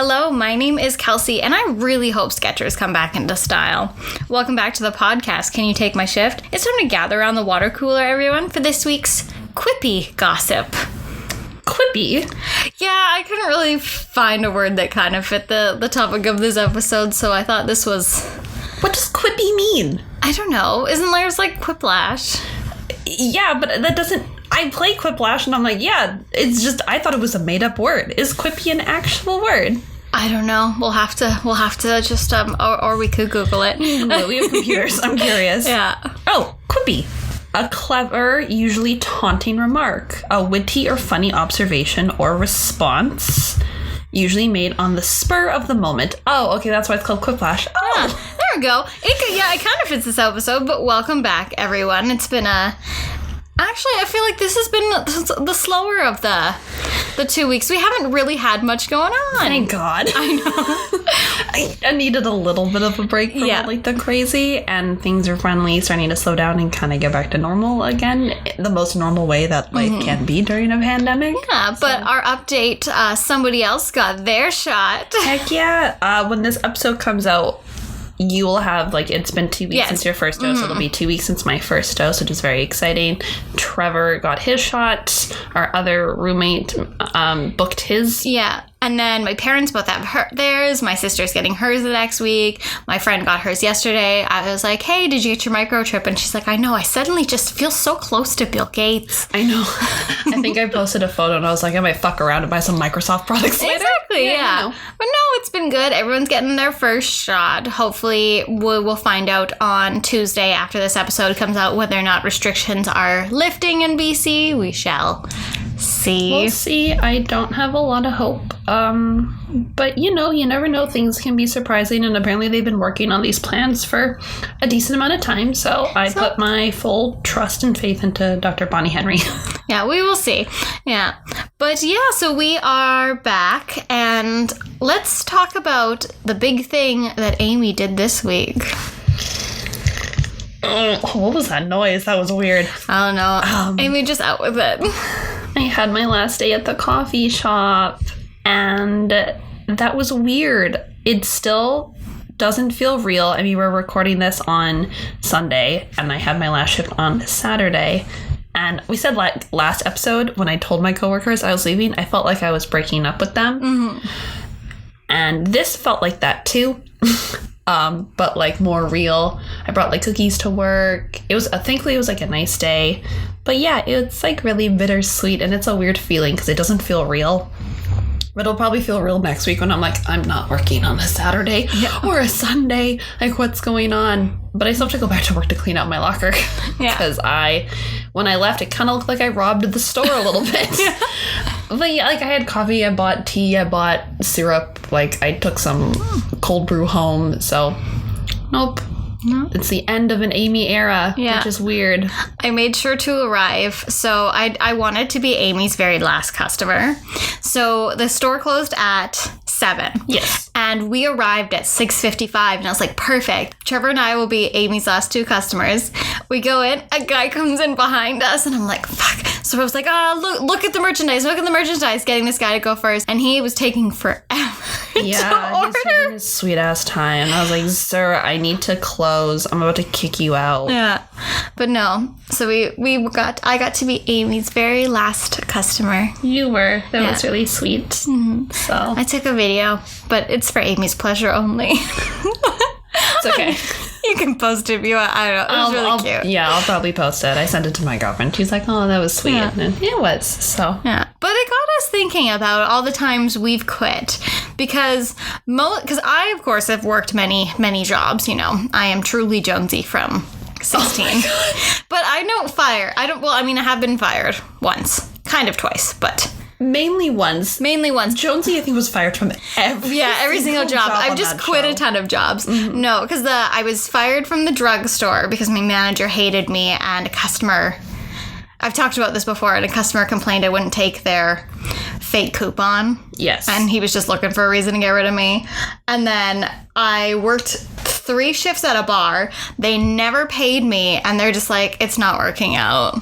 Hello, my name is Kelsey, and I really hope Skechers come back into style. Welcome back to the podcast, Can You Take My Shift? It's time to gather around the water cooler, everyone, for this week's Quippy gossip. Quippy? Yeah, I couldn't really find a word that kind of fit the topic of this episode, so I thought this was... What does quippy mean? I don't know. Isn't theirs like quiplash? Yeah, but that doesn't... I play quiplash and I'm like, yeah, it's just, I thought it was a made-up word. Is quippy an actual word? I don't know. We'll have to just, or we could Google it. We have computers. I'm curious. Yeah. Oh, quippy. A clever, usually taunting remark. A witty or funny observation or response. Usually made on the spur of the moment. Oh, okay, that's why it's called quiplash. Oh, yeah, there we go. It kind of fits this episode, but welcome back, everyone. It's been Actually, I feel like this has been the slower of the 2 weeks. We haven't really had much going on. Thank God. I know. I needed a little bit of a break from like the crazy, and things are finally starting to slow down and kind of get back to normal again, the most normal way that life can be during a pandemic. Yeah, but our update, somebody else got their shot. Heck yeah. When this episode comes out, you will have, it's been 2 weeks since your first dose. It'll be 2 weeks since my first dose, which is very exciting. Trevor got his shot. Our other roommate booked his. Yeah. And then my parents both have theirs. My sister's getting hers the next week. My friend got hers yesterday. I was like, hey, did you get your microchip? And she's like, I know. I suddenly just feel so close to Bill Gates. I know. I think I posted a photo and I was like, I might fuck around and buy some Microsoft products later. Exactly, yeah. But no, it's been good. Everyone's getting their first shot. Hopefully, we'll find out on Tuesday after this episode comes out whether or not restrictions are lifting in BC. We shall see. We'll see. I don't have a lot of hope. But you never know. Things can be surprising, and apparently they've been working on these plans for a decent amount of time, so I put my full trust and faith into Dr. Bonnie Henry. Yeah, we will see. Yeah. But yeah, so we are back, and let's talk about the big thing that Amy did this week. What was that noise? That was weird. I don't know. Amy just out with it. I had my last day at the coffee shop, and that was weird. It still doesn't feel real. I mean, we're recording this on Sunday, and I had my last shift on Saturday. And we said last episode, when I told my coworkers I was leaving, I felt like I was breaking up with them. Mm-hmm. And this felt like that too. But more real. I brought cookies to work. It was thankfully it was a nice day. But yeah, it's really bittersweet, and it's a weird feeling because it doesn't feel real. But it'll probably feel real next week when I'm I'm not working on a Saturday or a Sunday. What's going on? But I still have to go back to work to clean out my locker. Yeah. Because when I left, it kind of looked like I robbed the store a little bit. Yeah. But yeah, I had coffee, I bought tea, I bought syrup. I took some cold brew home. So, nope. No. It's the end of an Amy era, which is weird. I made sure to arrive. So I wanted to be Amy's very last customer. So the store closed at 7. Yes. And we arrived at 6:55, and I was like, perfect. Trevor and I will be Amy's last 2 customers. We go in, a guy comes in behind us, and I'm like, fuck. So I was like, look at the merchandise, getting this guy to go first. And he was taking forever to order. He's taking his sweet ass time. I was like, sir, I need to close. I'm about to kick you out. Yeah. But no. So I got to be Amy's very last customer. You were. That was really sweet. Mm-hmm. So I took a video, but it's for Amy's pleasure only. It's okay. You can post it if you want. I don't know. It was really cute. Yeah, I'll probably post it. I sent it to my girlfriend. She's like, oh, that was sweet. Yeah. And it was. So. Yeah. But it got us thinking about all the times we've quit. Because I, of course, have worked many, many jobs. I am truly Jonesy from 16. Oh but I don't fire. I have been fired once. Kind of twice, but... Mainly once. Jonesy, I think, was fired from every single job. I've just quit a ton of jobs. Mm-hmm. No, because I was fired from the drugstore because my manager hated me, and a customer... I've talked about this before, and a customer complained I wouldn't take their fake coupon. Yes. And he was just looking for a reason to get rid of me. And then I worked 3 shifts at a bar. They never paid me, and they're just like, it's not working out.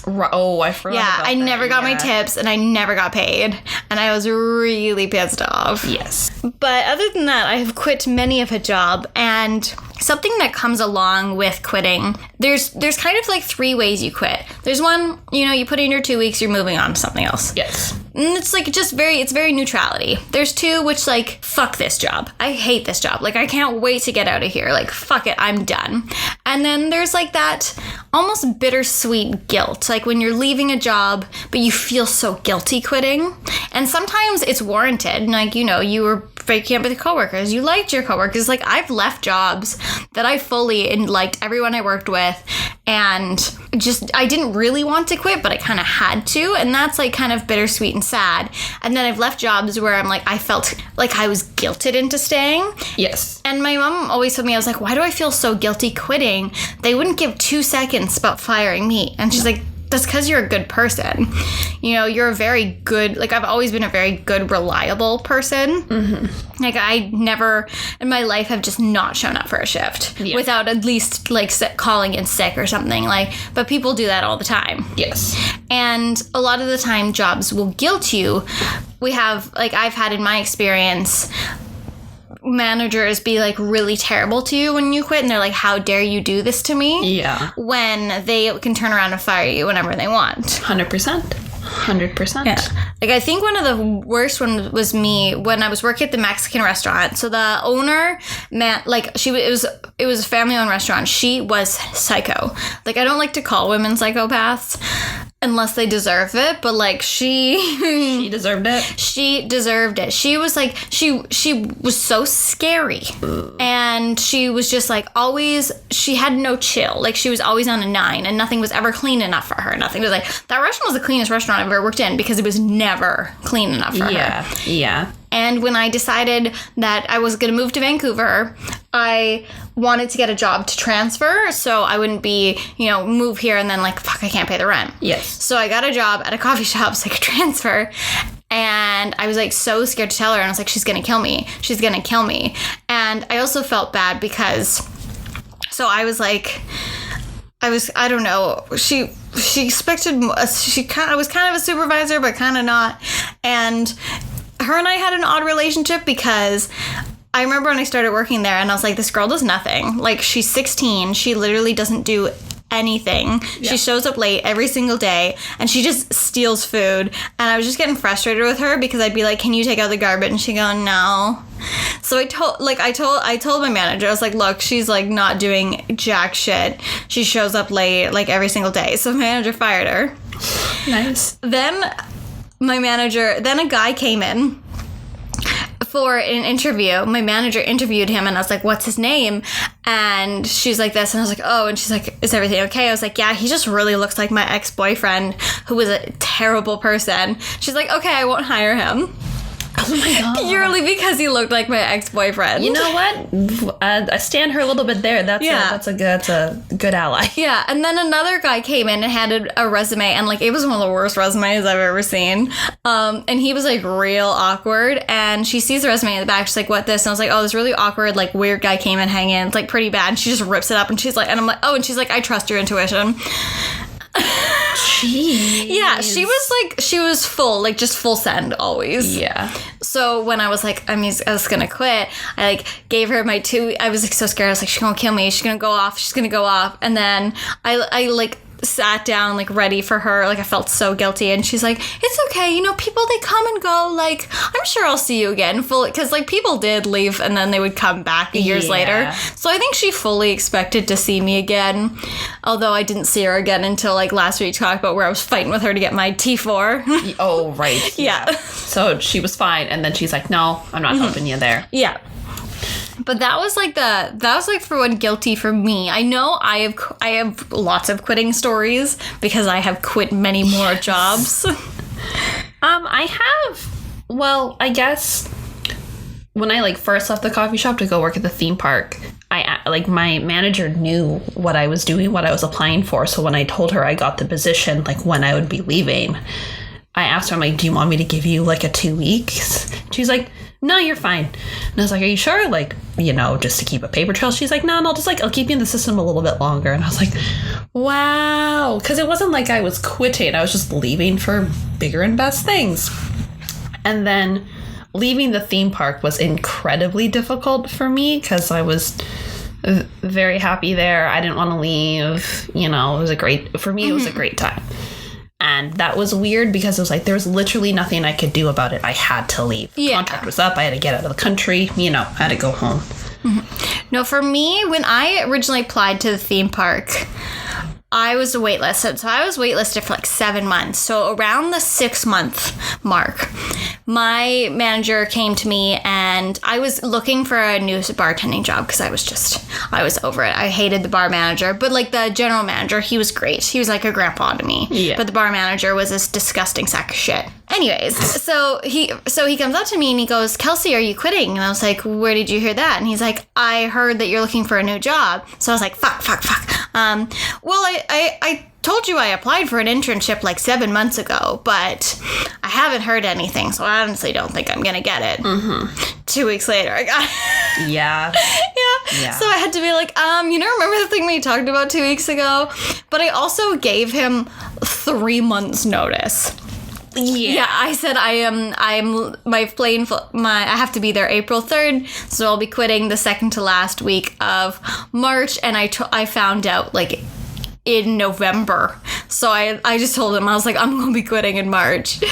Oh, I forgot. Yeah, about I that. never got my tips and I never got paid. And I was really pissed off. Yes. But other than that, I have quit many of a job, and something that comes along with quitting, there's kind of like 3 ways you quit. There's one, you put in your 2 weeks, you're moving on to something else. Yes. And it's like it's very neutrality. There's 2 which like, fuck this job. I hate this job. Like, I can't wait to get out of here. Like, fuck it, I'm done. And then there's like that almost bittersweet guilt. Like when you're leaving a job, but you feel so guilty quitting. And sometimes it's warranted. Like, you were breaking up with your coworkers. You liked your coworkers. Like, I've left jobs that I fully liked everyone I worked with, and I didn't really want to quit, but I kind of had to, and that's like kind of bittersweet and sad. And then I've left jobs where I'm like, I felt like I was guilted into staying. Yes. And my mom always told me, I was like, why do I feel so guilty quitting? They wouldn't give 2 seconds about firing me. And she's like, that's because you're a good person. You're a very good, like, I've always been a very good, reliable person. Mm-hmm. Like, I never in my life have just not shown up for a shift without at least, like, calling in sick or something. Like, but people do that all the time. Yes. And a lot of the time, jobs will guilt you. We have, like, I've had in my experience, managers be like really terrible to you when you quit, and they're like, how dare you do this to me? Yeah. When they can turn around and fire you whenever they want. 100%. Yeah. Like, I think one of the worst ones was me when I was working at the Mexican restaurant. So the owner, it was a family-owned restaurant. She was psycho. Like, I don't like to call women psychopaths unless they deserve it, but like she deserved it. She deserved it. She was like, she was so scary. And she was just like always, she had no chill. Like, she was always on a 9, and nothing was ever clean enough for her. Nothing was like, that restaurant was the cleanest restaurant I've ever worked in because it was never clean enough for her. Yeah. And when I decided that I was going to move to Vancouver, I wanted to get a job to transfer so I wouldn't be, move here and then like, fuck, I can't pay the rent. Yes. So I got a job at a coffee shop so I could transfer. And I was like so scared to tell her. And I was like, she's going to kill me. She's going to kill me. And I also felt bad because, so I was like, I don't know. She expected, I was kind of a supervisor, but kind of not. And her and I had an odd relationship because I remember when I started working there and I was like, this girl does nothing. Like, she's 16. She literally doesn't do anything. Yeah. She shows up late every single day and she just steals food. And I was just getting frustrated with her because I'd be like, can you take out the garbage? And she'd go, no. So I told my manager, I was like, look, she's like not doing jack shit. She shows up late like every single day. So my manager fired her. Nice. Then a guy came in for an interview. My manager interviewed him and I was like, what's his name? And she's like this, and I was like, oh, and she's like, is everything okay? I was like, yeah, he just really looks like my ex-boyfriend who was a terrible person. She's like, okay, I won't hire him. Oh my god. Purely because he looked like my ex-boyfriend. You know what? I stand her a little bit there. That's a good ally. Yeah, and then another guy came in and had a resume, and like it was one of the worst resumes I've ever seen. And he was like real awkward, and she sees the resume in the back, she's like, what this? And I was like, oh, this really awkward, like weird guy came in hanging. It's like pretty bad. And she just rips it up and she's like, and I'm like, oh, and she's like, I trust your intuition. Jeez. Yeah, she was full, like just full send always. Yeah. So when I was like, I was gonna quit, I like gave her my 2. I was like so scared. I was like, she's gonna kill me. She's gonna go off. And then I like sat down like ready for her. Like I felt so guilty, and she's like, it's okay. People, they come and go. Like, I'm sure I'll see you again. Fully, because like people did leave and then they would come back years later. So I think she fully expected to see me again. Although I didn't see her again until like last week, talk about where I was fighting with her to get my T4. Oh, right. Yeah. So she was fine, and then she's like, no, I'm not helping you there. Yeah. But that was like for one guilty for me. I know I have lots of quitting stories because I have quit many more jobs. I have, well, I guess when I like first left the coffee shop to go work at the theme park, my manager knew what I was doing, what I was applying for. So when I told her I got the position, like when I would be leaving, I asked her, I'm like, do you want me to give you like a 2 weeks? She's like, no, you're fine. And I was like, are you sure? Like, just to keep a paper trail. She's like, no, I'll keep you in the system a little bit longer. And I was like, wow. Because it wasn't like I was quitting. I was just leaving for bigger and best things. And then leaving the theme park was incredibly difficult for me because I was very happy there. I didn't want to leave. It was a great time. And that was weird because it was like there was literally nothing I could do about it. I had to leave. The contract was up. I had to get out of the country. I had to go home. Mm-hmm. No, for me, when I originally applied to the theme park, I was waitlisted. So I was waitlisted for like 7 months. So around the 6-month mark, my manager came to me and I was looking for a new bartending job because I was over it. I hated the bar manager, but like the general manager, he was great. He was like a grandpa to me. Yeah. But the bar manager was this disgusting sack of shit. Anyways, so he comes up to me and he goes, Kelsey, are you quitting? And I was like, where did you hear that? And he's like, I heard that you're looking for a new job. So I was like, fuck. Well, I told you I applied for an internship like 7 months ago, but I haven't heard anything, so I honestly don't think I'm gonna get it. Mm-hmm. 2 weeks later, I got it. Yeah. Yeah. So I had to be like, remember the thing we talked about 2 weeks ago? But I also gave him 3 months notice. Yeah, I said I have to be there April 3rd, so I'll be quitting the second to last week of March, and I found out like in November. So I just told him, I was like, I'm going to be quitting in March.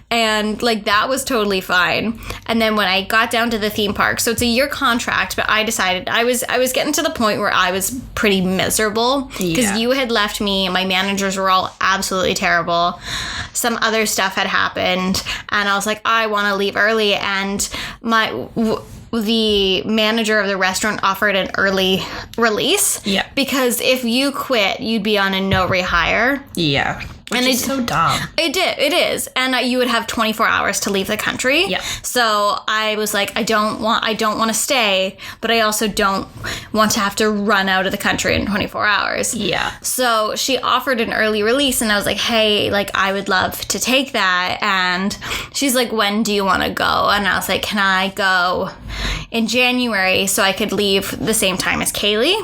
And like that was totally fine. And then when I got down to the theme park, so it's a year contract, but I decided I was getting to the point where I was pretty miserable because you had left me. My managers were all absolutely terrible. Some other stuff had happened and I was like, I want to leave early. And the manager of the restaurant offered an early release. Yeah. Because if you quit, you'd be on a no rehire. Yeah. Which is so dumb. It is. And you would have 24 hours to leave the country. Yeah. So I was like, I don't want to stay, but I also don't want to have to run out of the country in 24 hours. Yeah. So she offered an early release and I was like, hey, like I would love to take that. And she's like, when do you want to go? And I was like, can I go in January so I could leave the same time as Kaylee?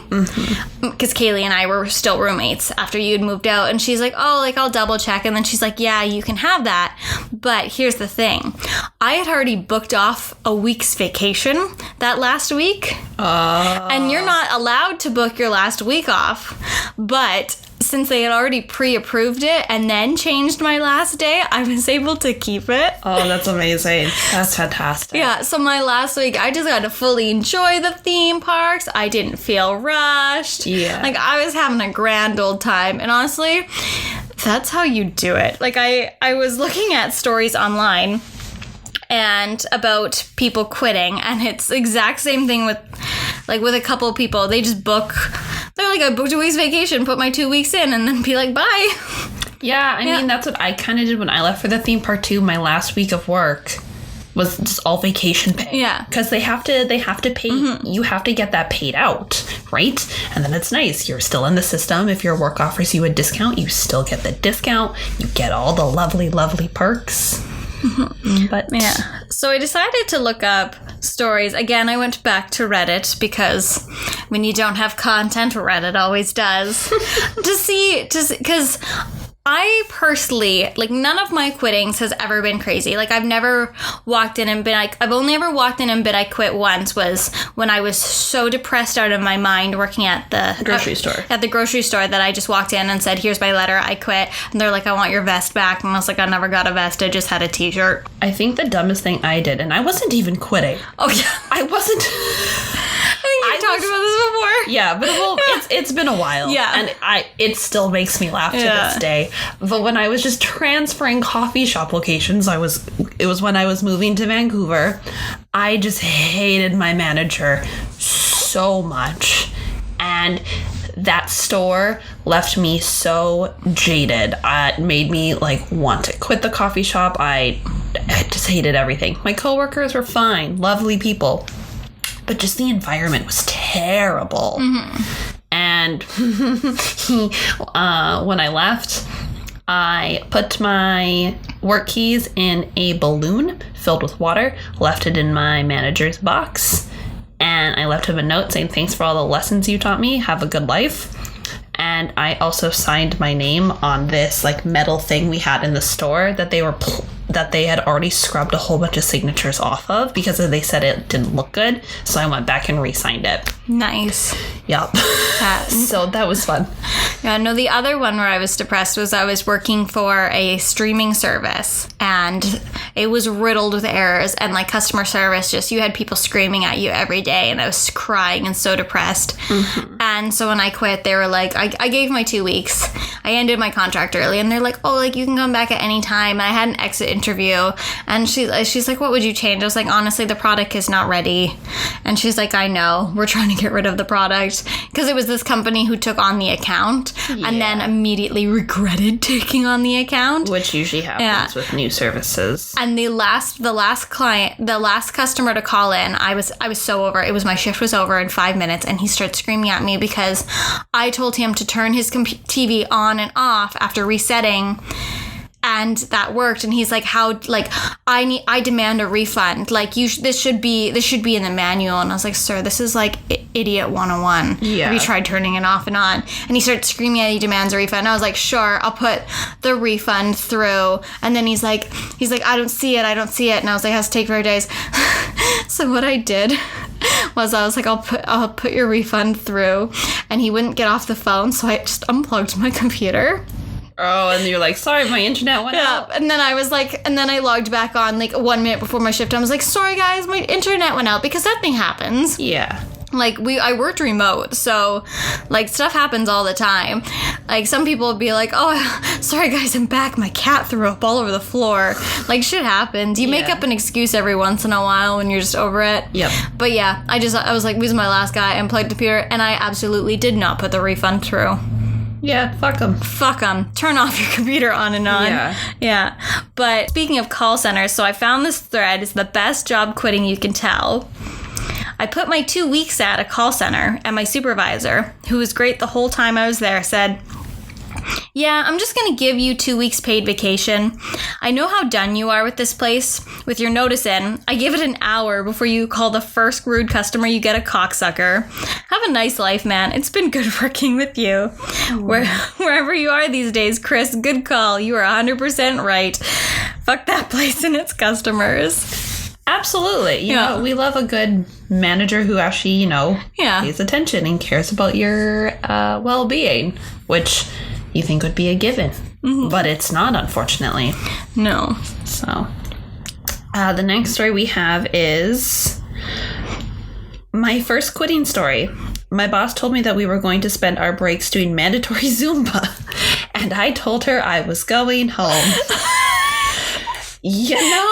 Because Kaylee and I were still roommates after you'd moved out. And she's like, oh, like I'll double check. And then she's like, yeah, you can have that. But here's the thing. I had already booked off a week's vacation that last week. And you're not allowed to book your last week off. But since they had already pre-approved it and then changed my last day, I was able to keep it. Oh, that's amazing. That's fantastic. Yeah, so my last week, I just got to fully enjoy the theme parks. I didn't feel rushed. Yeah. Like, I was having a grand old time. And honestly, that's how you do it. Like, I was looking at stories online and about people quitting, and it's the exact same thing with a couple of people. They just book... They're like, I booked a week's vacation, put my 2 weeks in, and then be like, bye. Yeah, I mean, that's what I kind of did when I left for the theme park, too. My last week of work was just all vacation pay. Yeah. Because they have to pay, you have to get that paid out, right? And then it's nice. You're still in the system. If your work offers you a discount, you still get the discount. You get all the lovely, lovely perks. But yeah, so I decided to look up stories. Again, I went back to Reddit because when you don't have content, Reddit always does. Because I personally, like, none of my quittings has ever been crazy. Like, I've never walked in and been like, I've only ever walked in and been I quit once was when I was so depressed out of my mind working at the grocery store. At the grocery store that I just walked in and said, here's my letter, I quit. And they're like, I want your vest back. And I was like, I never got a vest, I just had a t-shirt. I think the dumbest thing I did, and I wasn't even quitting. Oh, yeah. I wasn't... I talked about this before. Yeah, but it's been a while. Yeah. And it still makes me laugh to this day. But when I was just transferring coffee shop locations, it was when I was moving to Vancouver. I just hated my manager so much. And that store left me so jaded. It made me want to quit the coffee shop. I just hated everything. My coworkers were fine, lovely people. But just the environment was terrible. And when I left, I put my work keys in a balloon filled with water, left it in my manager's box, And I left him a note saying, thanks for all the lessons you taught me. Have a good life. And I also signed my name on this like metal thing we had in the store that they had already scrubbed a whole bunch of signatures off of because they said it didn't look good. So I went back and re-signed it. Nice. Yep. So that was fun. Yeah, no, the other one where I was depressed was I was working for a streaming service and it was riddled with errors and like customer service, just you had people screaming at you every day and I was crying and so depressed. Mm-hmm. And so when I quit, they were like, I gave my 2 weeks. I ended my contract early and they're like, oh, like you can come back at any time. And I had an exit interview and she's like, what would you change? I was like, honestly, the product is not ready. And she's like, I know, we're trying to get rid of the product because it was this company who took on the account and then immediately regretted taking on the account, which usually happens with new services. And the last customer to call in, I was so over. It was my shift was over in 5 minutes and he started screaming at me because I told him to turn his TV on and off after resetting. And that worked, and he's like, "How? Like, I demand a refund. Like, this should be in the manual." And I was like, "Sir, this is like idiot 101. Yeah. Have you tried turning it off and on?" And he started screaming at, he demands a refund. And I was like, "Sure, I'll put the refund through." And then he's like, "I don't see it. And I was like, "It has to take 4 days." So what I did was I was like, I'll put your refund through, and he wouldn't get off the phone, so I just unplugged my computer. Oh, and you're like, sorry, my internet went out. And then I was like, and then I logged back on like 1 minute before my shift. I was like, sorry guys, my internet went out, because that thing happens. Yeah. Like I worked remote, so like stuff happens all the time. Like some people would be like, oh, sorry guys, I'm back. My cat threw up all over the floor. Like shit happens. You make up an excuse every once in a while when you're just over it. Yep. But yeah, I was like, this is my last guy, unplugged the computer, and I absolutely did not put the refund through. Yeah, fuck them. Fuck them. Turn off your computer on and on. Yeah. But speaking of call centers, so I found this thread. It's the best job quitting you can tell. I put my 2 weeks at a call center, and my supervisor, who was great the whole time I was there, said, "Yeah, I'm just going to give you 2 weeks paid vacation. I know how done you are with this place. With your notice in, I give it an hour before you call the first rude customer you get a cocksucker. Have a nice life, man. It's been good working with you." Wherever you are these days, Chris, good call. You are 100% right. Fuck that place and its customers. Absolutely. You know, we love a good manager who actually, pays attention and cares about your well-being, which you think would be a given. Mm-hmm. But it's not, unfortunately. No. So, the next story we have is my first quitting story. My boss told me that we were going to spend our breaks doing mandatory Zumba, and I told her I was going home. Yeah.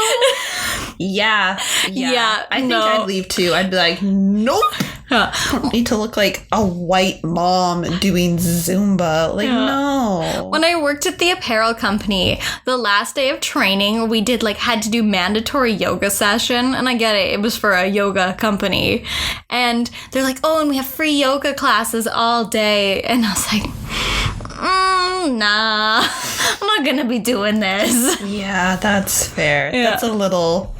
I think I'd leave too. I'd be like, nope. I don't need to look like a white mom doing Zumba. Like, no. When I worked at the apparel company, the last day of training, we had to do mandatory yoga session. And I get it. It was for a yoga company. And they're like, oh, and we have free yoga classes all day. And I was like, nah, I'm not going to be doing this. Yeah, that's fair. Yeah. That's a little...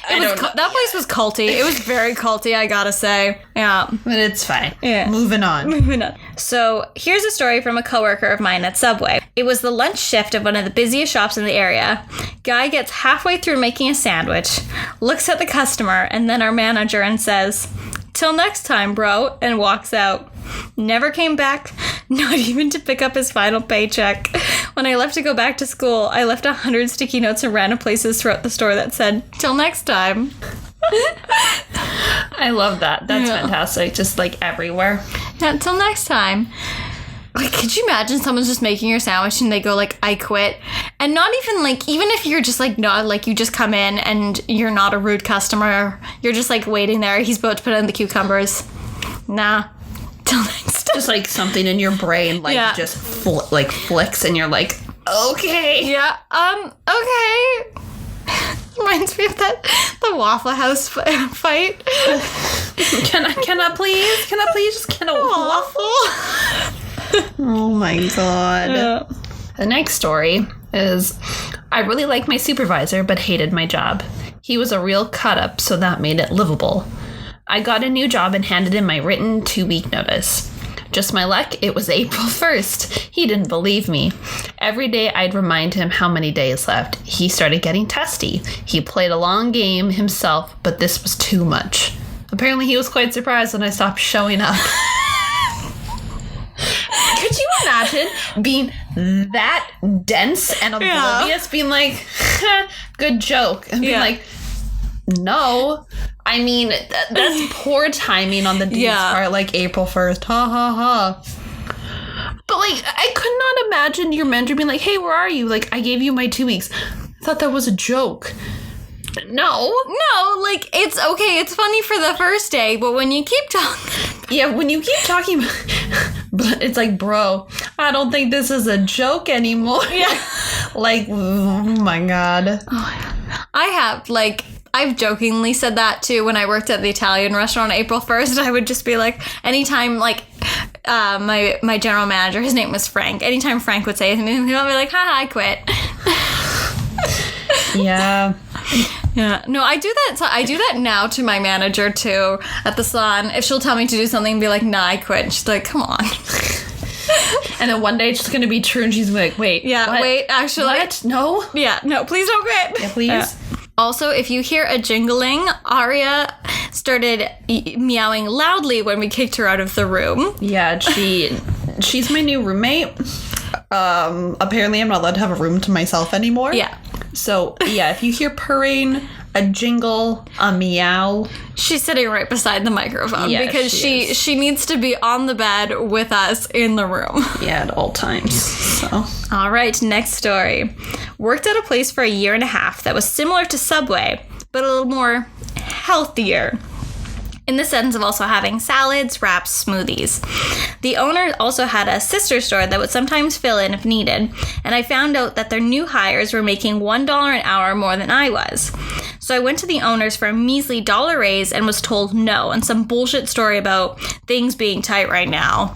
That place was culty. It was very culty, I gotta say. Yeah. But it's fine. Yeah. Moving on. So, here's a story from a coworker of mine at Subway. It was the lunch shift of one of the busiest shops in the area. Guy gets halfway through making a sandwich, looks at the customer, and then our manager and says, "Till next time, bro," and walks out. Never came back, not even to pick up his final paycheck. When I left to go back to school, I left 100 sticky notes in random places throughout the store that said, "Till next time." I love that. That's fantastic. Just like everywhere. Yeah, till next time. Like, could you imagine someone's just making your sandwich and they go like, "I quit," and not even like, even if you're just like, not like you just come in and you're not a rude customer, you're just like waiting there. He's about to put in the cucumbers. Nah. Till next time. Just like something in your brain just flicks and you're like, okay. Yeah. Okay. Reminds me of the Waffle House fight. Can I please just get a waffle? Oh my god. Yeah. The next story is, I really liked my supervisor but hated my job. He was a real cut up, so that made it livable. I got a new job and handed in my written 2-week notice. Just my luck, it was April 1st. He didn't believe me. Every day I'd remind him how many days left. He started getting testy. He played a long game himself, but this was too much. Apparently he was quite surprised when I stopped showing up. Could you imagine being that dense and oblivious, being like, good joke, and being like, no. I mean, that's poor timing on the dude's part, like April 1st, ha ha ha. But like, I could not imagine your mentor being like, hey, where are you? Like, I gave you my 2 weeks. I thought that was a joke. No, like, it's okay, it's funny for the first day, but when you keep talking... Yeah, when you keep talking, it's like, bro, I don't think this is a joke anymore. Yeah. Like, oh my God. I've jokingly said that too when I worked at the Italian restaurant on April 1st. I would just be like, anytime, like, my general manager, his name was Frank, anytime Frank would say something, he'd be like, haha, I quit. Yeah. Yeah. No, I do that. So I do that now to my manager too at the salon. If she'll tell me to do something and be like, nah, I quit. And she's like, come on. And then one day it's just going to be true and she's like, wait. Yeah, what? Wait, actually. What? No? Yeah, no, please don't quit. Yeah, please. Also, if you hear a jingling, Aria started meowing loudly when we kicked her out of the room. Yeah, she's my new roommate. Apparently I'm not allowed to have a room to myself anymore. Yeah. So, yeah, if you hear purring, a jingle, a meow. She's sitting right beside the microphone because she needs to be on the bed with us in the room. Yeah, at all times. So. All right, next story. Worked at a place for a year and a half that was similar to Subway, but a little more healthier. In the sense of also having salads, wraps, smoothies. The owner also had a sister store that would sometimes fill in if needed, and I found out that their new hires were making $1 an hour more than I was. So I went to the owners for a measly $1 raise and was told no, and some bullshit story about things being tight right now.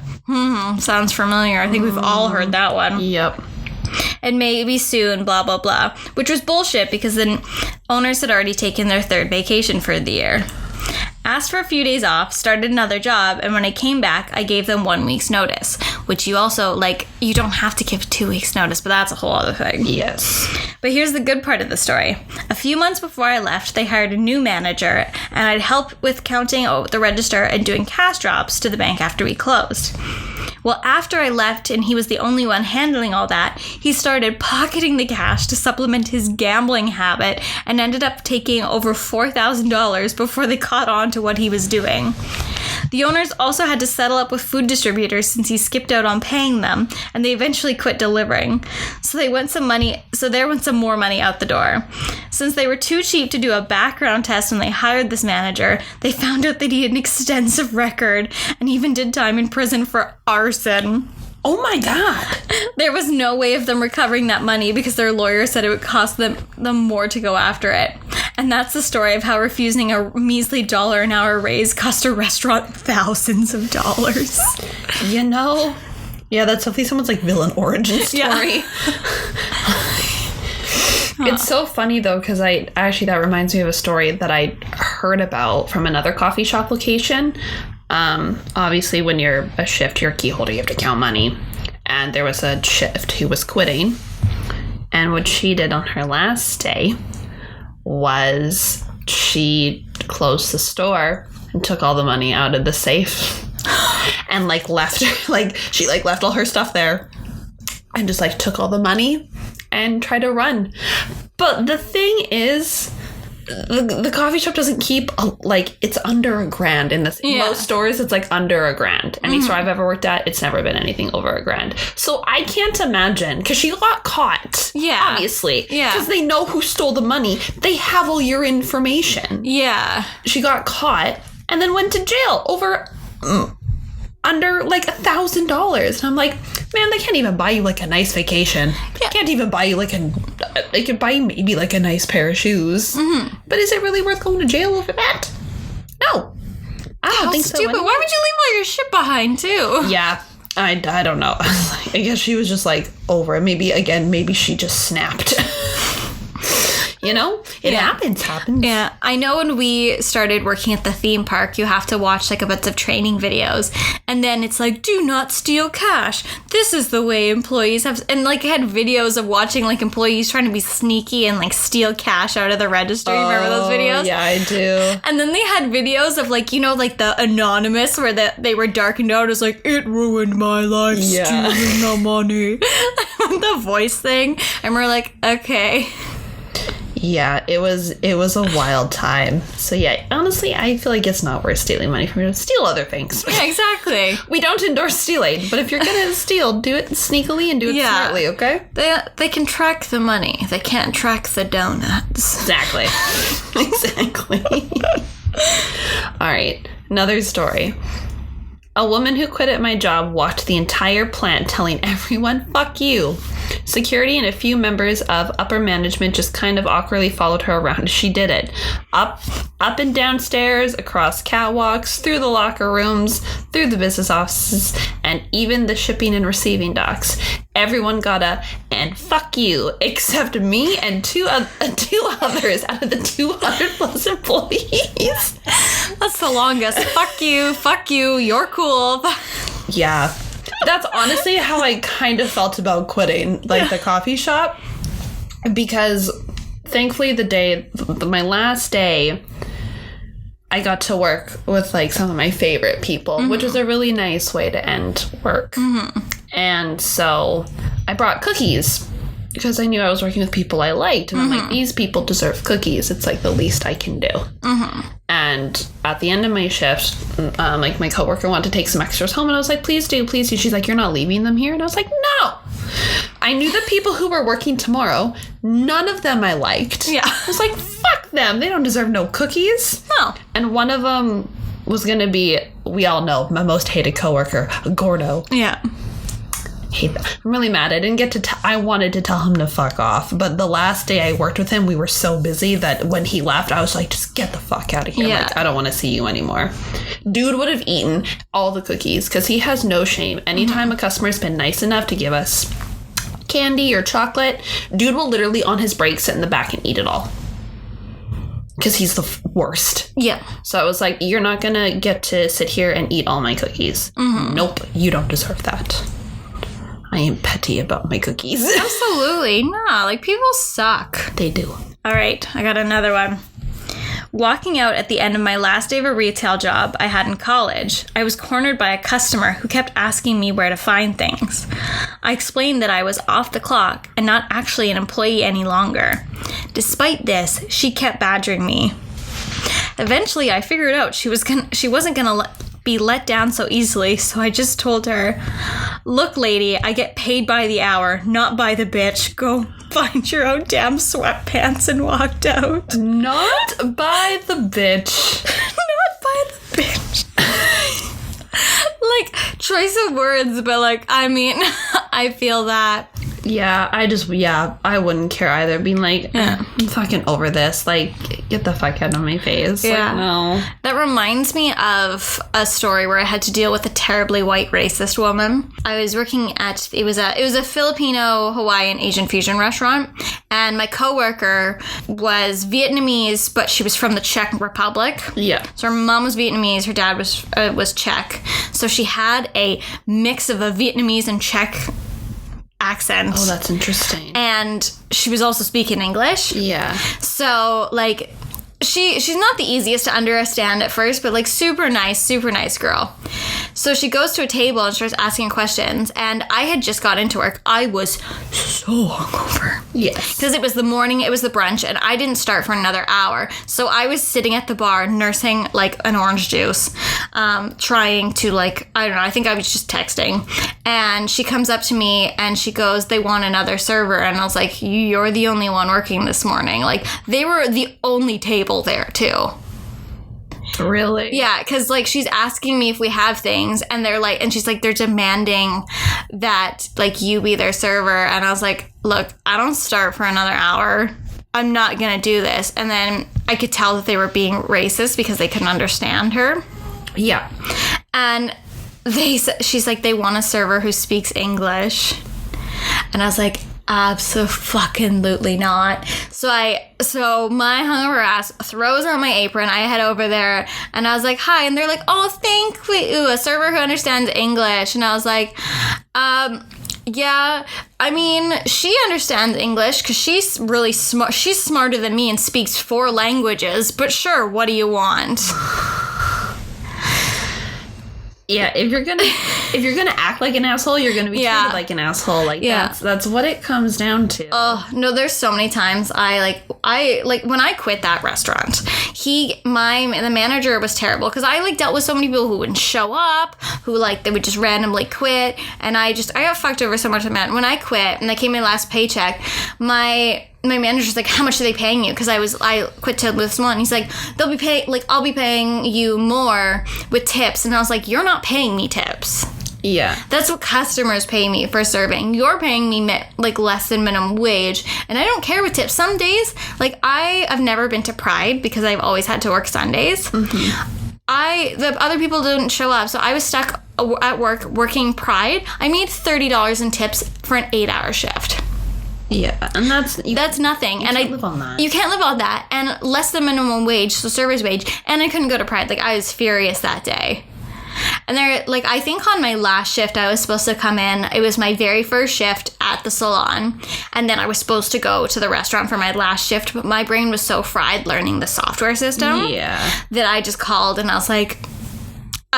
Sounds familiar. I think we've all heard that one. Yep. And maybe soon, blah, blah, blah. Which was bullshit because the owners had already taken their 3rd vacation for the year. Asked for a few days off, started another job, and when I came back, I gave them 1 week's notice, which you also, like, you don't have to give 2 weeks notice, but that's a whole other thing. Yes. But here's the good part of the story. A few months before I left, they hired a new manager, and I'd help with counting the register and doing cash drops to the bank after we closed. Well, after I left and he was the only one handling all that, he started pocketing the cash to supplement his gambling habit and ended up taking over $4,000 before they caught on to what he was doing. The owners also had to settle up with food distributors since he skipped out on paying them, and they eventually quit delivering. So there went some more money out the door. Since they were too cheap to do a background test when they hired this manager, they found out that he had an extensive record and even did time in prison for arson. Oh my God. There was no way of them recovering that money because their lawyer said it would cost them more to go after it. And that's the story of how refusing a measly $1 an hour raise cost a restaurant thousands of dollars. You know? Yeah, that's definitely someone's like villain origin story. Yeah. It's so funny though, because that reminds me of a story that I heard about from another coffee shop location. Obviously when you're a shift, you're a key holder, you have to count money. And there was a shift who was quitting. And what she did on her last day was she closed the store and took all the money out of the safe and left left all her stuff there and just took all the money and tried to run. But the thing is, the coffee shop doesn't keep it's under $1,000 in this. Yeah. Most stores it's under $1,000. Any store I've ever worked at, it's never been anything over $1,000. So I can't imagine, because she got caught. Yeah, obviously. Yeah, because they know who stole the money. They have all your information. Yeah, she got caught and then went to jail over under $1,000. And I'm like, man, they can't even buy you a nice vacation. Yeah. Can't even buy you they could buy you maybe a nice pair of shoes. Mm-hmm. But is it really worth going to jail over that? No. I don't think so. Stupid. Anyway. Why would you leave all your shit behind too? Yeah. I don't know. I guess she was just over it. Maybe she just snapped. You know, it happens. Yeah, I know when we started working at the theme park, you have to watch like a bunch of training videos, and then it's like, do not steal cash. This is the way employees have, and like it had videos of watching like employees trying to be sneaky and like steal cash out of the register. You remember those videos? Yeah, I do. And then they had videos of like, you know, like the anonymous where they were darkened out as like, it ruined my life, stealing the money. The voice thing, and we're like, okay. Yeah, it was a wild time. So yeah, honestly, I feel like it's not worth stealing money from you. Steal other things. Yeah, exactly. We don't endorse stealing, but if you're gonna steal, do it sneakily and do it smartly, okay? They can track the money. They can't track the donuts. Exactly. Exactly. All right, another story. A woman who quit at my job walked the entire plant telling everyone, fuck you. Security and a few members of upper management just kind of awkwardly followed her around as she did it. Up and down stairs, across catwalks, through the locker rooms, through the business offices, and even the shipping and receiving docks. Everyone got a, and fuck you, except me and two others out of the 200 plus employees. That's the longest. Fuck you, you're cool. Yeah. That's honestly how I kind of felt about quitting, like, the coffee shop. Because, thankfully, my last day, I got to work with, like, some of my favorite people, which was a really nice way to end work. And so, I brought cookies, because I knew I was working with people I liked. And I'm like, these people deserve cookies. It's, like, the least I can do. And at the end of my shift, like, my coworker wanted to take some extras home, and I was like, please do. She's like, you're not leaving them here? And I was like, no. I knew the people who were working tomorrow, none of them I liked. Yeah. I was like, fuck them. They don't deserve no cookies. No. And one of them was going to be, we all know, my most hated coworker, Gordo. Yeah. Hate that. I'm really mad. I didn't get to I wanted to tell him to fuck off, but the last day I worked with him, we were so busy that when he left, I was like, just get the fuck out of here. Yeah. Like, I don't want to see you anymore. Dude would have eaten all the cookies because he has no shame. Anytime a customer's been nice enough to give us candy or chocolate, dude will literally on his break sit in the back and eat it all. Because he's the worst. Yeah. So I was like, you're not going to get to sit here and eat all my cookies. Nope, you don't deserve that. I am petty about my cookies. Absolutely. Nah, like, people suck. They do. All right, I got another one. Walking out at the end of my last day of a retail job I had in college, I was cornered by a customer who kept asking me where to find things. I explained that I was off the clock and not actually an employee any longer. Despite this, she kept badgering me. Eventually, I figured out she wasn't gonna be let down so easily, so I just told her, look, lady, I get paid by the hour, not by the bitch. Go find your own damn sweatpants, and walked out. Not by the bitch. Not by the bitch. Like, choice of words, but like, I mean, I feel that. Yeah, I wouldn't care either. Being like, I'm fucking over this. Like, get the fuck out of my face. Yeah. Like, no. That reminds me of a story where I had to deal with a terribly white racist woman. I was working at, it was a Filipino, Hawaiian, Asian fusion restaurant, and my coworker was Vietnamese, but she was from the Czech Republic. Yeah. So her mom was Vietnamese, her dad was Czech. So she had a mix of a Vietnamese and Czech accent. Oh, that's interesting. And she was also speaking English. Yeah. So, like, she's not the easiest to understand at first, but, like, super nice girl. So she goes to a table and starts asking questions, and I had just got into work. I was so hungover. Yes. Because it was the morning, it was the brunch, and I didn't start for another hour. So I was sitting at the bar nursing, like, an orange juice, trying to, like, I don't know, I think I was just texting. And she comes up to me and she goes, they want another server. And I was like, you're the only one working this morning. Like, they were the only table there, too. Really? Yeah, because, like, she's asking me if we have things, and they're like, and she's like, they're demanding that, like, you be their server. And I was like, look, I don't start for another hour. I'm not gonna do this. And then I could tell that they were being racist because they couldn't understand her. Yeah. And she's like, they want a server who speaks English. And I was like, Absolutely not. So my hungover ass throws on my apron. I head over there and I was like, hi. And they're like, oh, thank you, a server who understands English. And I was like, yeah, I mean, she understands English because she's really smart. She's smarter than me and speaks 4 languages. But sure, what do you want? Yeah, if you're gonna act like an asshole, you're gonna be treated like an asshole. Like that's what it comes down to. Oh no, there's so many times I when I quit that restaurant, the manager was terrible because I dealt with so many people who wouldn't show up, who they would just randomly quit, and I got fucked over so much. When I quit and I came my last paycheck, my manager's like, how much are they paying you? Because I quit to this one. He's like, they'll be paying, I'll be paying you more with tips. And I was like, you're not paying me tips. Yeah. That's what customers pay me for serving. You're paying me less than minimum wage. And I don't care with tips. Some days, I've never been to Pride because I've always had to work Sundays. Mm-hmm. The other people didn't show up. So I was stuck at work working Pride. I made $30 in tips for an 8-hour shift. Yeah, and that's nothing. You can't live on that. You can't live on that. And less than minimum wage, so server's wage. And I couldn't go to Pride. I was furious that day. And I think on my last shift, I was supposed to come in. It was my very first shift at the salon. And then I was supposed to go to the restaurant for my last shift. But my brain was so fried learning the software system that I just called and I was like...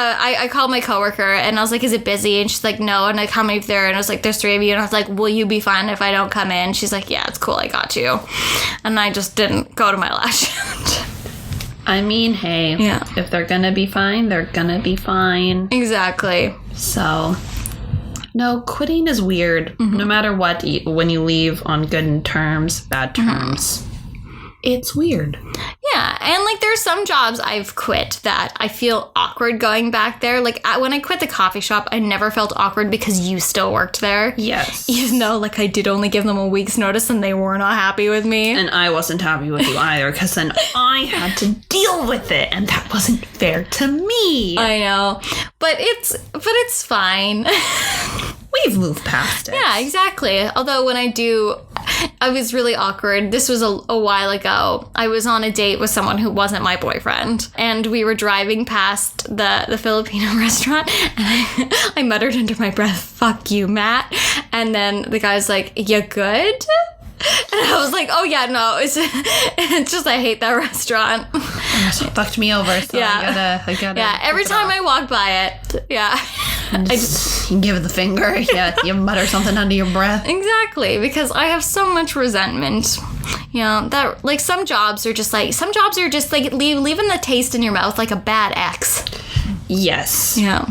I called my coworker and I was like, is it busy? And she's like, no. And how many of there? And I was like, there's 3 of you. And I was like, will you be fine if I don't come in? She's like, yeah, it's cool. I got you. And I just didn't go to my last shift. I mean, hey, if they're going to be fine, they're going to be fine. Exactly. So, no, quitting is weird. Mm-hmm. No matter what, when you leave on good terms, bad terms. Mm-hmm. It's weird. Yeah, and there's some jobs I've quit that I feel awkward going back there. When I quit the coffee shop, I never felt awkward because you still worked there. Yes. Even though I did only give them a week's notice and they were not happy with me. And I wasn't happy with you either because then I had to deal with it and that wasn't fair to me. I know. But it's fine. We've moved past it. Yeah, exactly. Although when I was really awkward. This was a while ago. I was on a date with someone who wasn't my boyfriend. And we were driving past the Filipino restaurant. And I muttered under my breath, fuck you, Matt. And then the guy's like, you good? And I was like, oh yeah, no, it's just I hate that restaurant. It fucked me over, so I gotta yeah, every time I walk by it, you give it the finger, you mutter something under your breath. Exactly, because I have so much resentment. That some jobs are just leaving the taste in your mouth like a bad ex. Yes. Yeah.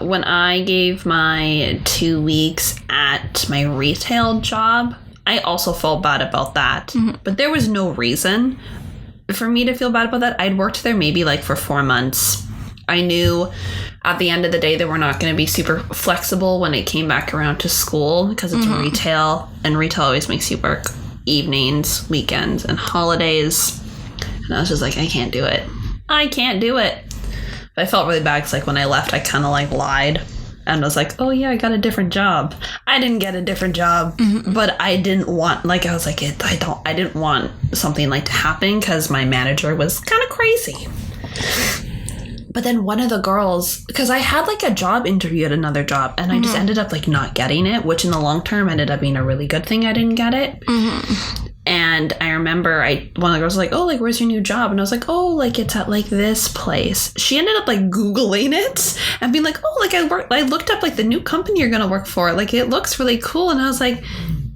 When I gave my 2 weeks at my retail job, I also felt bad about that. Mm-hmm. But there was no reason for me to feel bad about that. I'd worked there maybe for 4 months. I knew at the end of the day they were not going to be super flexible when it came back around to school because it's retail, and retail always makes you work evenings, weekends, and holidays. And I was just like, I can't do it. But I felt really bad because when I left, I kind of lied. And I was like, oh, yeah, I got a different job. I didn't get a different job, but I didn't want, I didn't want something to happen because my manager was kind of crazy. But then one of the girls, because I had a job interview at another job and I just ended up not getting it, which in the long term ended up being a really good thing I didn't get it. Mm-hmm. And I remember one of the girls was like, oh, where's your new job? And I was like, oh, it's at this place. She ended up Googling it and being like, oh, I looked up the new company you're going to work for. It looks really cool. And I was like,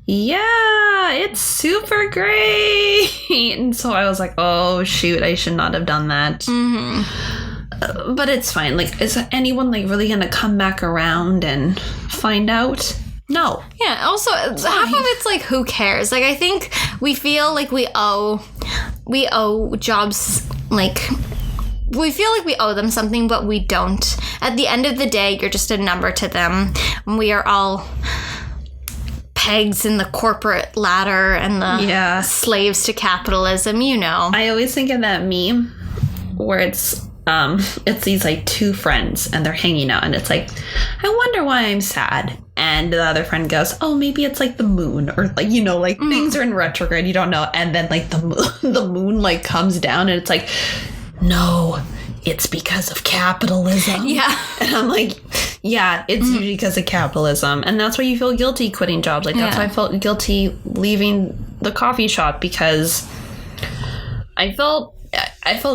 yeah, it's super great. And so I was like, oh, shoot, I should not have done that. Mm-hmm. But it's fine. Is anyone really going to come back around and find out? No. Yeah, also, half of it's who cares? I think we feel we owe jobs, we feel we owe them something, but we don't. At the end of the day, you're just a number to them. We are all pegs in the corporate ladder and the slaves to capitalism, I always think of that meme where it's it's these like two friends and they're hanging out and it's like, I wonder why I'm sad. And the other friend goes, oh, maybe it's like the moon or like, you know, like things are in retrograde, you don't know. And then like the moon like comes down and it's like, no, it's because of capitalism. Yeah. And I'm like, yeah, it's usually because of capitalism. And that's why you feel guilty quitting jobs. Like that's why I felt guilty leaving the coffee shop, because I felt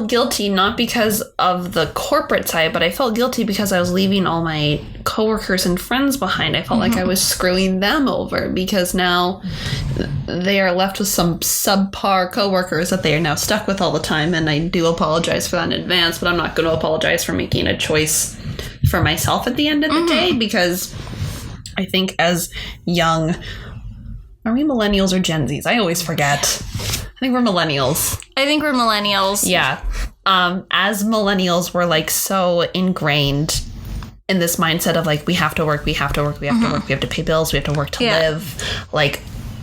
guilty not because of the corporate side, but I felt guilty because I was leaving all my coworkers and friends behind. I felt like I was screwing them over because now they are left with some subpar coworkers that they are now stuck with all the time. And I do apologize for that in advance, but I'm not going to apologize for making a choice for myself at the end of the day, because I think as young, are we millennials or Gen Zs? I always forget. I think we're millennials. Yeah. As millennials, we're like so ingrained in this mindset of like, we have to work, we have to work, we have to work, we have to pay bills, we have to work to live. Like,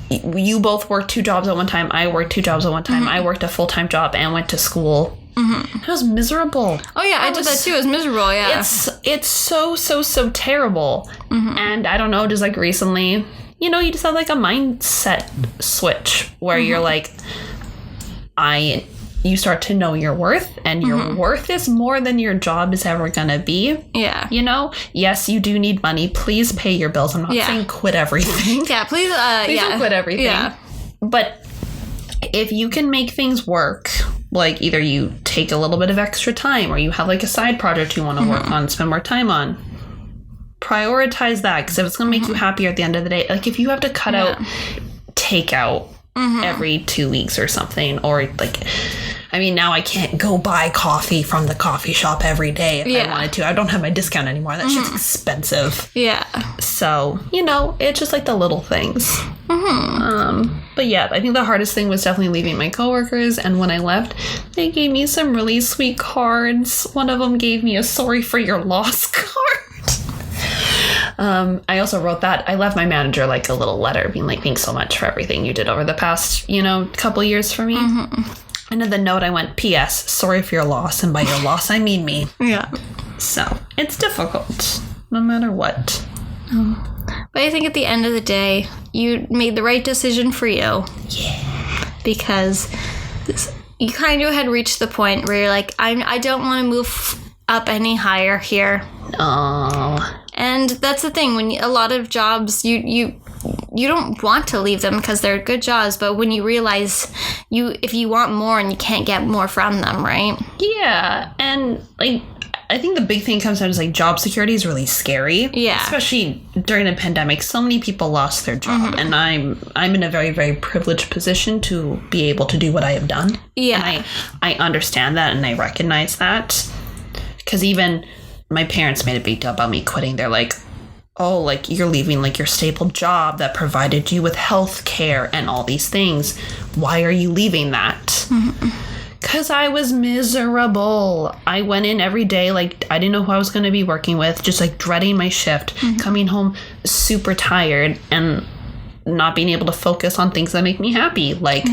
you both worked 2 jobs at one time. I worked 2 jobs at one time. I worked a full-time job and went to school. I was miserable. Oh yeah, I did that too. It was miserable. Yeah. It's so terrible. And I don't know, just like recently, you know, you just have like a mindset switch where you're like, you start to know your worth, and your worth is more than your job is ever gonna be. Yeah. You know? Yes, you do need money. Please pay your bills. I'm not saying quit everything. Yeah, please Don't quit everything. Yeah. But if you can make things work, like either you take a little bit of extra time or you have like a side project you want to work on, spend more time on, prioritize that, because if it's going to make you happier at the end of the day, like if you have to cut out takeout every 2 weeks or something, or like, I mean, now I can't go buy coffee from the coffee shop every day if I wanted to. I don't have my discount anymore. That shit's expensive. Yeah. So, you know, it's just like the little things. But yeah, I think the hardest thing was definitely leaving my coworkers. And when I left, they gave me some really sweet cards. One of them gave me a sorry for your loss card. I also wrote that. I left my manager like a little letter being like, thanks so much for everything you did over the past, you know, couple years for me. And in the note I went, P.S. sorry for your loss. And by your loss, I mean me. Yeah. So it's difficult no matter what. But I think at the end of the day, you made the right decision for you. Yeah. Because you kind of had reached the point where you're like, I don't want to move up any higher here. Oh. And that's the thing, when a lot of jobs, you don't want to leave them because they're good jobs, but when you realize if you want more and you can't get more from them, right? Yeah. And like, I think the big thing comes down to like job security is really scary. Yeah. Especially during the pandemic, so many people lost their job, and I'm in a very, very privileged position to be able to do what I have done. Yeah. And I understand that, and I recognize that, because even my parents made a big deal about me quitting. They're like, oh, like you're leaving like your staple job that provided you with health care and all these things. Why are you leaving that? Because I was miserable. I went in every day, like I didn't know who I was going to be working with, just like dreading my shift, coming home super tired and not being able to focus on things that make me happy, like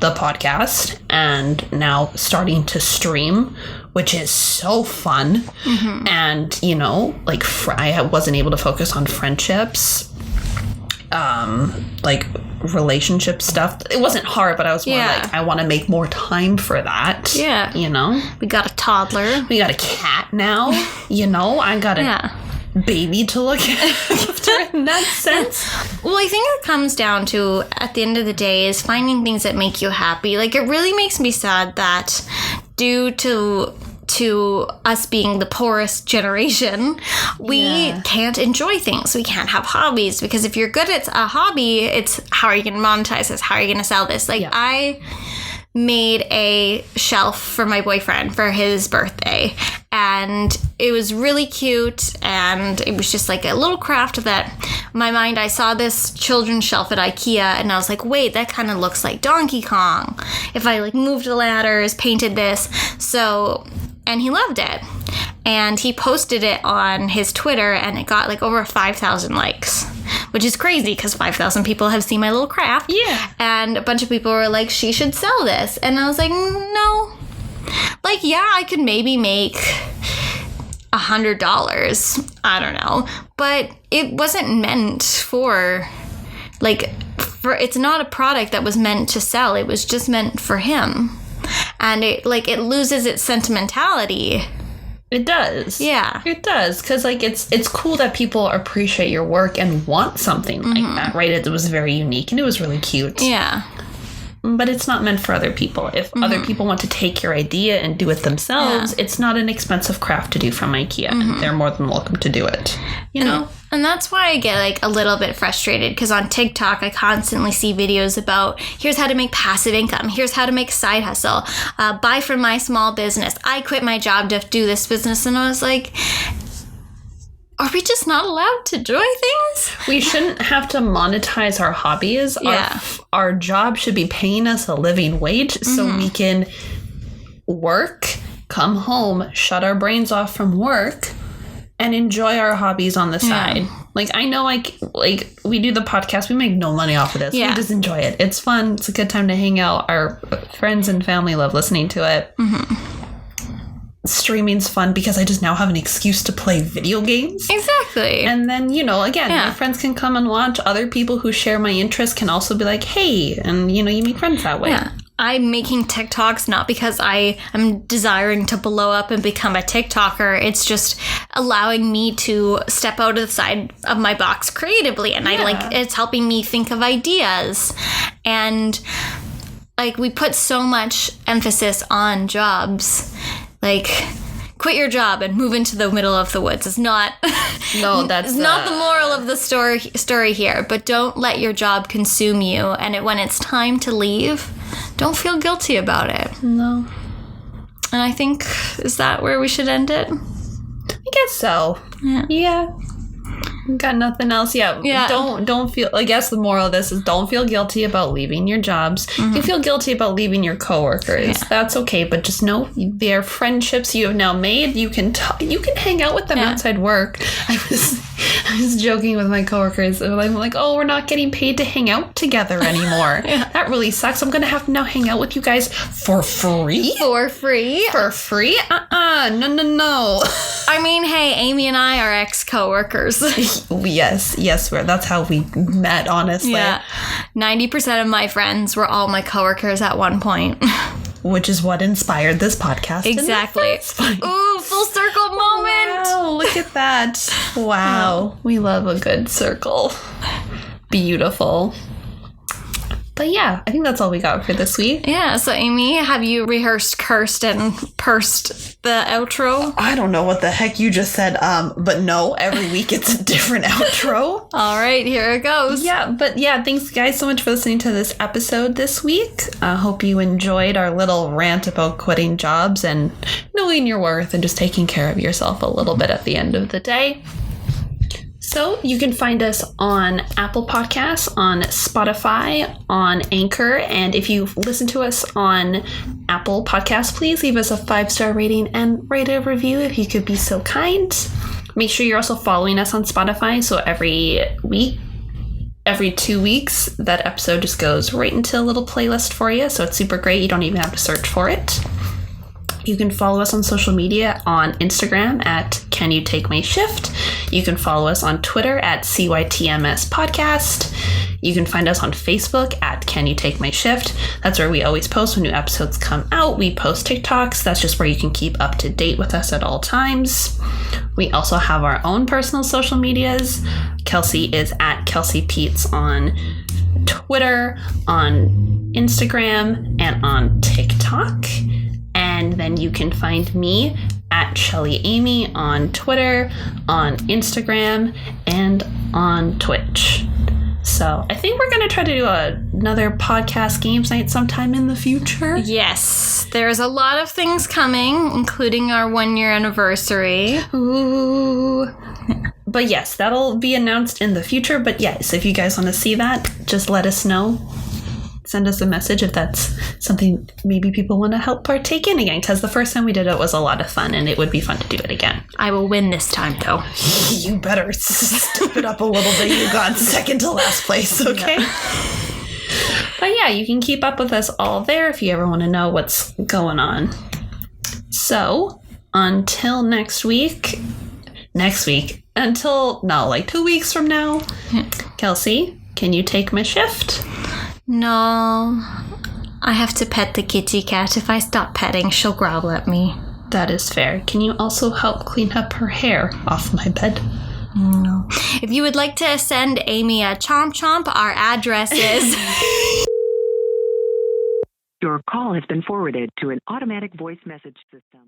the podcast, and now starting to stream, which is so fun. And, you know, like I wasn't able to focus on friendships, like relationship stuff. It wasn't hard, but I was more like, I want to make more time for that. Yeah. You know? We got a toddler. We got a cat now. You know? I got a baby to look after in that sense. Well, I think it comes down to, at the end of the day, is finding things that make you happy. Like, it really makes me sad that due to us being the poorest generation, we can't enjoy things. We can't have hobbies, because if you're good at a hobby, it's how are you going to monetize this? How are you going to sell this? Like, I made a shelf for my boyfriend for his birthday, and it was really cute, and it was just like a little craft that, in my mind, I saw this children's shelf at IKEA, and I was like, wait, that kind of looks like Donkey Kong if I like moved the ladders, painted this. So, and he loved it, and he posted it on his Twitter, and it got like over 5,000 likes, which is crazy because 5,000 people have seen my little craft. Yeah. And a bunch of people were like, she should sell this. And I was like, no. Like, yeah, I could maybe make $100. I don't know. But it wasn't meant for, it's not a product that was meant to sell. It was just meant for him. And it loses its sentimentality. It does. Yeah. It does. Because, it's cool that people appreciate your work and want something like that, right? It was very unique and it was really cute. Yeah. But it's not meant for other people. If other people want to take your idea and do it themselves, it's not an expensive craft to do from IKEA. And they're more than welcome to do it. You know? And that's why I get, a little bit frustrated. Because on TikTok, I constantly see videos about, here's how to make passive income. Here's how to make a side hustle. Buy from my small business. I quit my job to do this business. And I was like, are we just not allowed to enjoy things? We shouldn't have to monetize our hobbies. Yeah. Our job should be paying us a living wage so we can work, come home, shut our brains off from work, and enjoy our hobbies on the side. I know, we do the podcast. We make no money off of this. Yeah. We just enjoy it. It's fun. It's a good time to hang out. Our friends and family love listening to it. Streaming's fun because I just now have an excuse to play video games. Exactly. And then, my friends can come and watch. Other people who share my interests can also be like, hey, and, you make friends that way. Yeah. I'm making TikToks not because I am desiring to blow up and become a TikToker. It's just allowing me to step out of the side of my box creatively. And it's helping me think of ideas. And, we put so much emphasis on jobs. Quit your job and move into the middle of the woods is not that's not the moral of the story here. But don't let your job consume you, and when it's time to leave, don't feel guilty about it. No. And I think, is that where we should end it? I guess so. Yeah. Got nothing else. Yeah. Don't feel, I guess the moral of this is don't feel guilty about leaving your jobs. You feel guilty about leaving your coworkers. That's okay, but just know they're friendships you have now made. You can hang out with them outside work. I was joking with my coworkers. I'm like, oh, we're not getting paid to hang out together anymore. That really sucks. I'm gonna have to now hang out with you guys for free. For free. No. I mean, hey, Amy and I are ex-coworkers. Yes, that's how we met, honestly. Yeah. 90% of my friends were all my coworkers at one point. Which is what inspired this podcast. Exactly. Ooh, full circle moment. Wow, look at that. Wow. We love a good circle. Beautiful. But yeah, I think that's all we got for this week. Yeah, so Amy, have you rehearsed, cursed, and pursed the outro? I don't know what the heck you just said, but no, every week it's a different outro. All right, here it goes. Yeah, but yeah, thanks guys so much for listening to this episode this week. I hope you enjoyed our little rant about quitting jobs and knowing your worth and just taking care of yourself a little bit at the end of the day. So you can find us on Apple Podcasts, on Spotify, on Anchor, and if you listen to us on Apple Podcasts, please leave us a 5-star rating and write a review if you could be so kind. Make sure you're also following us on Spotify, so every 2 weeks, that episode just goes right into a little playlist for you, so it's super great. You don't even have to search for it. You can follow us on social media on Instagram at Can You Take My Shift. You can follow us on Twitter at CYTMS Podcast. You can find us on Facebook at Can You Take My Shift. That's where we always post when new episodes come out. We post TikToks. That's just where you can keep up to date with us at all times. We also have our own personal social medias. Kelsey is at Kelsey Peets on Twitter, on Instagram, and on TikTok. And then you can find me at Shelly Amy on Twitter, on Instagram, and on Twitch. So I think we're going to try to do another podcast games night sometime in the future. Yes, there's a lot of things coming, including our 1-year anniversary. Ooh. But yes, that'll be announced in the future. But yes, if you guys want to see that, just let us know. Send us a message if that's something maybe people want to help partake in again, because the first time we did it was a lot of fun and it would be fun to do it again. I will win this time, though. You better step it up a little bit. You got second to last place, okay? Yeah. But yeah, you can keep up with us all there if you ever want to know what's going on. So, until next week, until, no, like 2 weeks from now, Kelsey, can you take my shift? No, I have to pet the kitty cat. If I stop petting, she'll growl at me. That is fair. Can you also help clean up her hair off my bed? No. If you would like to send Amy a chomp chomp, our address is... Your call has been forwarded to an automatic voice message system.